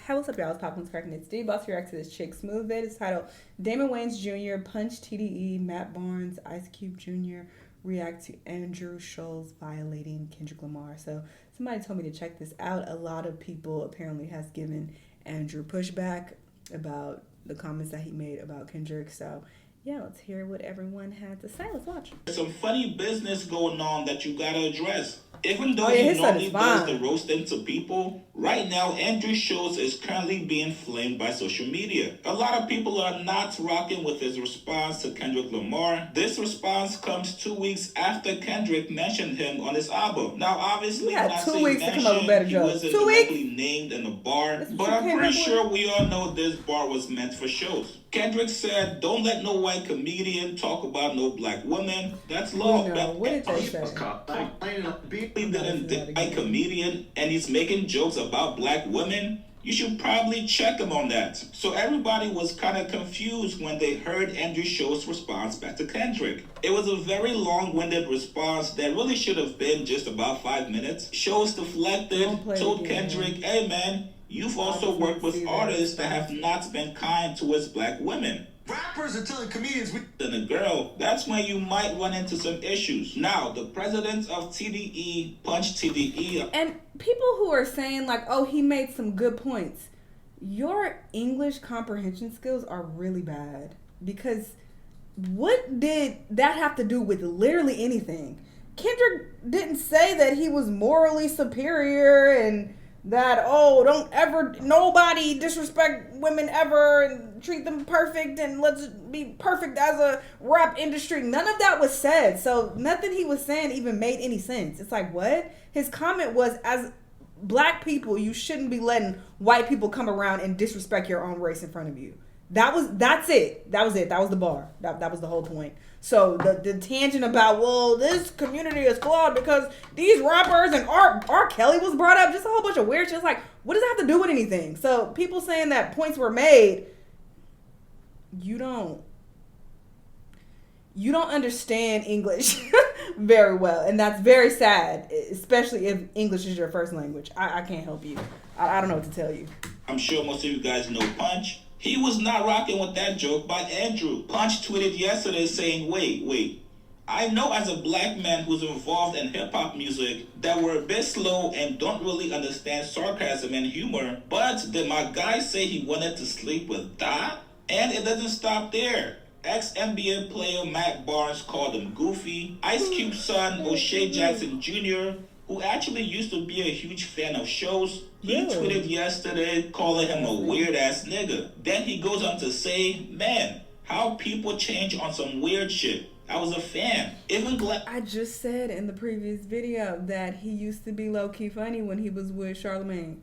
Hey, what's up, y'all? It's Popcorn's Cracking. It's D. Boss react to this chick Smooth Vid. It's titled Damon Wayans Jr., Punch TDE, Matt Barnes, Ice Cube Jr. react to Andrew Schulz violating Kendrick Lamar. So somebody told me to check this out. A lot of people apparently has given Andrew pushback about the comments that he made about Kendrick. So yeah, let's hear what everyone had to say. Let's watch. There's some funny business going on that you gotta address. Even though he normally does the roasting to people, right now Andrew Schulz is currently being flamed by social media. A lot of people are not rocking with his response to Kendrick Lamar. This response comes 2 weeks after Kendrick mentioned him on his album. Now, obviously, when I say mentioned, he wasn't directly named in the bar, but I'm pretty sure we all know this bar was meant for Schulz. Kendrick said, "Don't let no white comedian talk about no black women. That's law." What did they say? He didn't white comedian and he's making jokes about black women. You should probably check him on that. So everybody was kind of confused when they heard Andrew Schulz's response back to Kendrick. It was a very long-winded response that really should have been just about 5 minutes. Schulz deflected, told Kendrick, "Hey man, you've also worked with artists that have not been kind towards black women. Rappers are telling comedians than a girl. That's when you might run into some issues." Now, the president of TDE, Punch TDE. And people who are saying like, oh, he made some good points. Your English comprehension skills are really bad. Because what did that have to do with literally anything? Kendrick didn't say that he was morally superior and that, oh, don't ever, nobody disrespect women ever and treat them perfect and let's be perfect as a rap industry. None of that was said. So nothing he was saying even made any sense. It's like, what? His comment was, as black people, you shouldn't be letting white people come around and disrespect your own race in front of you. That's it. That was it. That was the bar. That was the whole point. So the tangent about, well, this community is flawed because these rappers and R. Kelly was brought up, just a whole bunch of weird shit. It's like, what does that have to do with anything? So people saying that points were made, you don't understand English very well. And that's very sad, especially if English is your first language. I can't help you. I don't know what to tell you. I'm sure most of you guys know Punch. He was not rocking with that joke by Andrew. Punch tweeted yesterday saying, wait. I know as a black man who's involved in hip-hop music that we're a bit slow and don't really understand sarcasm and humor, but did my guy say he wanted to sleep with that? And it doesn't stop there. Ex-NBA player Matt Barnes called him goofy. Ice Cube's son, O'Shea Jackson Jr., who actually used to be a huge fan of Schulz, he tweeted yesterday calling him a weird-ass nigga. Then he goes on to say, "Man, how people change on some weird shit. I was a fan." I just said in the previous video that he used to be low-key funny when he was with Charlamagne.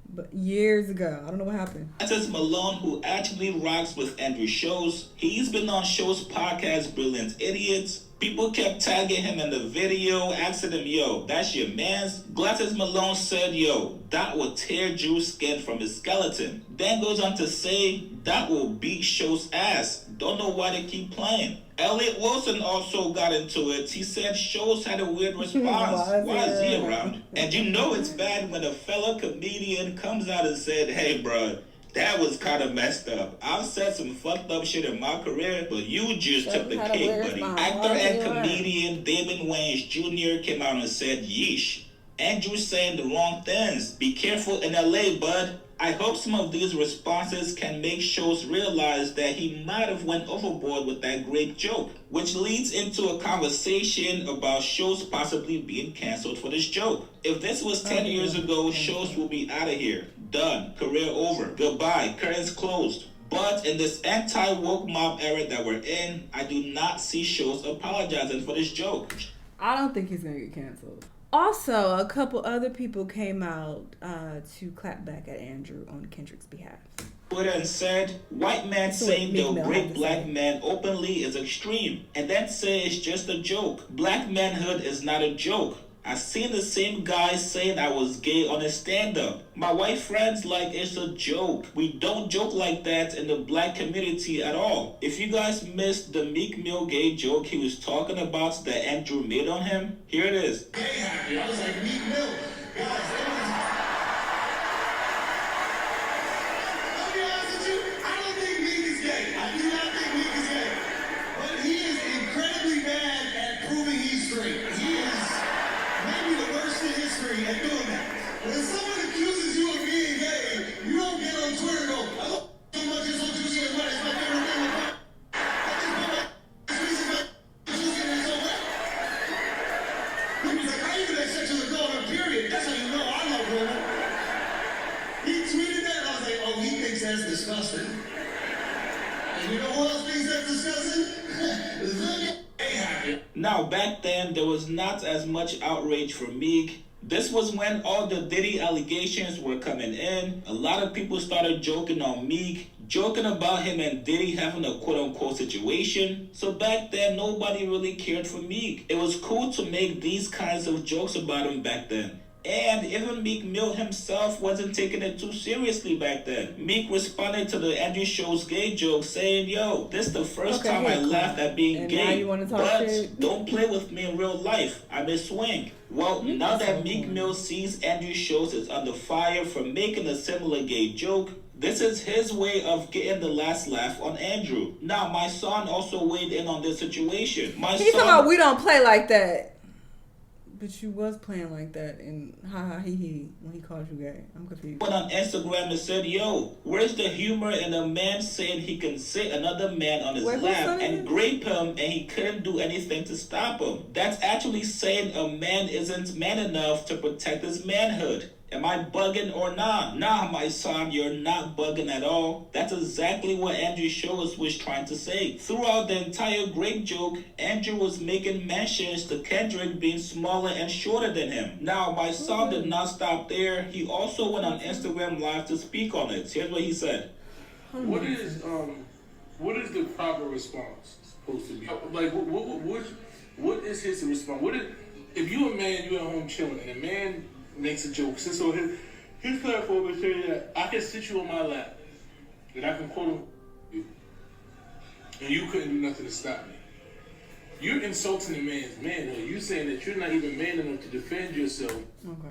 But years ago. I don't know what happened. That's Malone, who actually rocks with Andrew Schulz. He's been on Schulz's podcast, Brilliant Idiots. People kept tagging him in the video, asking him, "Yo, that's your man's?" Glasses Malone said, "Yo, that will tear Drew's skin from his skeleton." Then goes on to say, "That will beat Schulz's ass. Don't know why they keep playing." Elliot Wilson also got into it. He said Schulz had a weird response. Why is he around? And you know it's bad when a fellow comedian comes out and said, "Hey, bro, that was kind of messed up. I've said some fucked up shit in my career, but you just took the cake, buddy." Actor and comedian Damon Wayans Jr. came out and said, "Yeesh, Andrew's saying the wrong things. Be careful in LA, bud." I hope some of these responses can make Schulz realize that he might have went overboard with that great joke, which leads into a conversation about Schulz possibly being canceled for this joke. If this was 10 years ago, Schulz will be out of here. Done. Career over. Goodbye. Curtains closed. But in this anti-woke mob era that we're in, I do not see Schulz apologizing for this joke. I don't think he's going to get canceled. Also, a couple other people came out to clap back at Andrew on Kendrick's behalf. Twitter and said, "White man saying they'll break black men openly is extreme, and then say it's just a joke. Black manhood is not a joke. I seen the same guy saying I was gay on his stand-up. My white friends like it's a joke. We don't joke like that in the black community at all." If you guys missed the Meek Mill gay joke he was talking about that Andrew made on him, here it is. I was like, Meek Mill. Guys, that's disgusting. And you know who else thinks that's disgusting? Now, back then, there was not as much outrage for Meek. This was when all the Diddy allegations were coming in. A lot of people started joking on Meek, joking about him and Diddy having a quote-unquote situation. So back then, nobody really cared for Meek. It was cool to make these kinds of jokes about him back then. And even Meek Mill himself wasn't taking it too seriously back then. Meek responded to the Andrew Schulz gay joke saying, yo, this is the first time I laughed at being and gay, now you wanna talk but shit? don't play with me in real life. I'm a swing. Well, now that Meek Mill sees Andrew Schulz is under fire for making a similar gay joke, this is his way of getting the last laugh on Andrew. Now, my son also weighed in on this situation. He's talking about we don't play like that. But you was playing like that in he when he called you gay. I'm confused. Went on Instagram and said, yo, where's the humor in a man saying he can sit another man on his lap and grape him and he couldn't do anything to stop him? That's actually saying a man isn't man enough to protect his manhood. Am I bugging or not? Nah, my son, you're not bugging at all. That's exactly what Andrew Schulz was trying to say. Throughout the entire grape joke, Andrew was making mentions to Kendrick being smaller and shorter than him. Now, my son did not stop there. He also went on Instagram Live to speak on it. Here's what he said. What is the proper response supposed to be? Like, what is his response? If you a man, you at home chilling, and a man makes a joke. So his platform is saying that I can sit you on my lap and I can quote you and you couldn't do nothing to stop me. You're insulting a man's manhood. You're saying that you're not even man enough to defend yourself. Okay.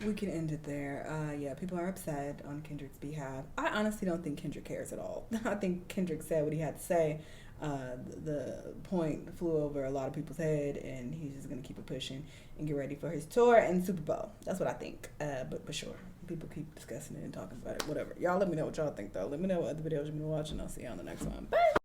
We can end it there. Yeah, people are upset on Kendrick's behalf. I honestly don't think Kendrick cares at all. I think Kendrick said what he had to say. The point flew over a lot of people's head, and he's just gonna keep it pushing and get ready for his tour and Super Bowl. That's what I think. But sure, people keep discussing it and talking about it. Whatever. Y'all let me know what y'all think though. Let me know what other videos you've been watching. I'll see you on the next one. Bye.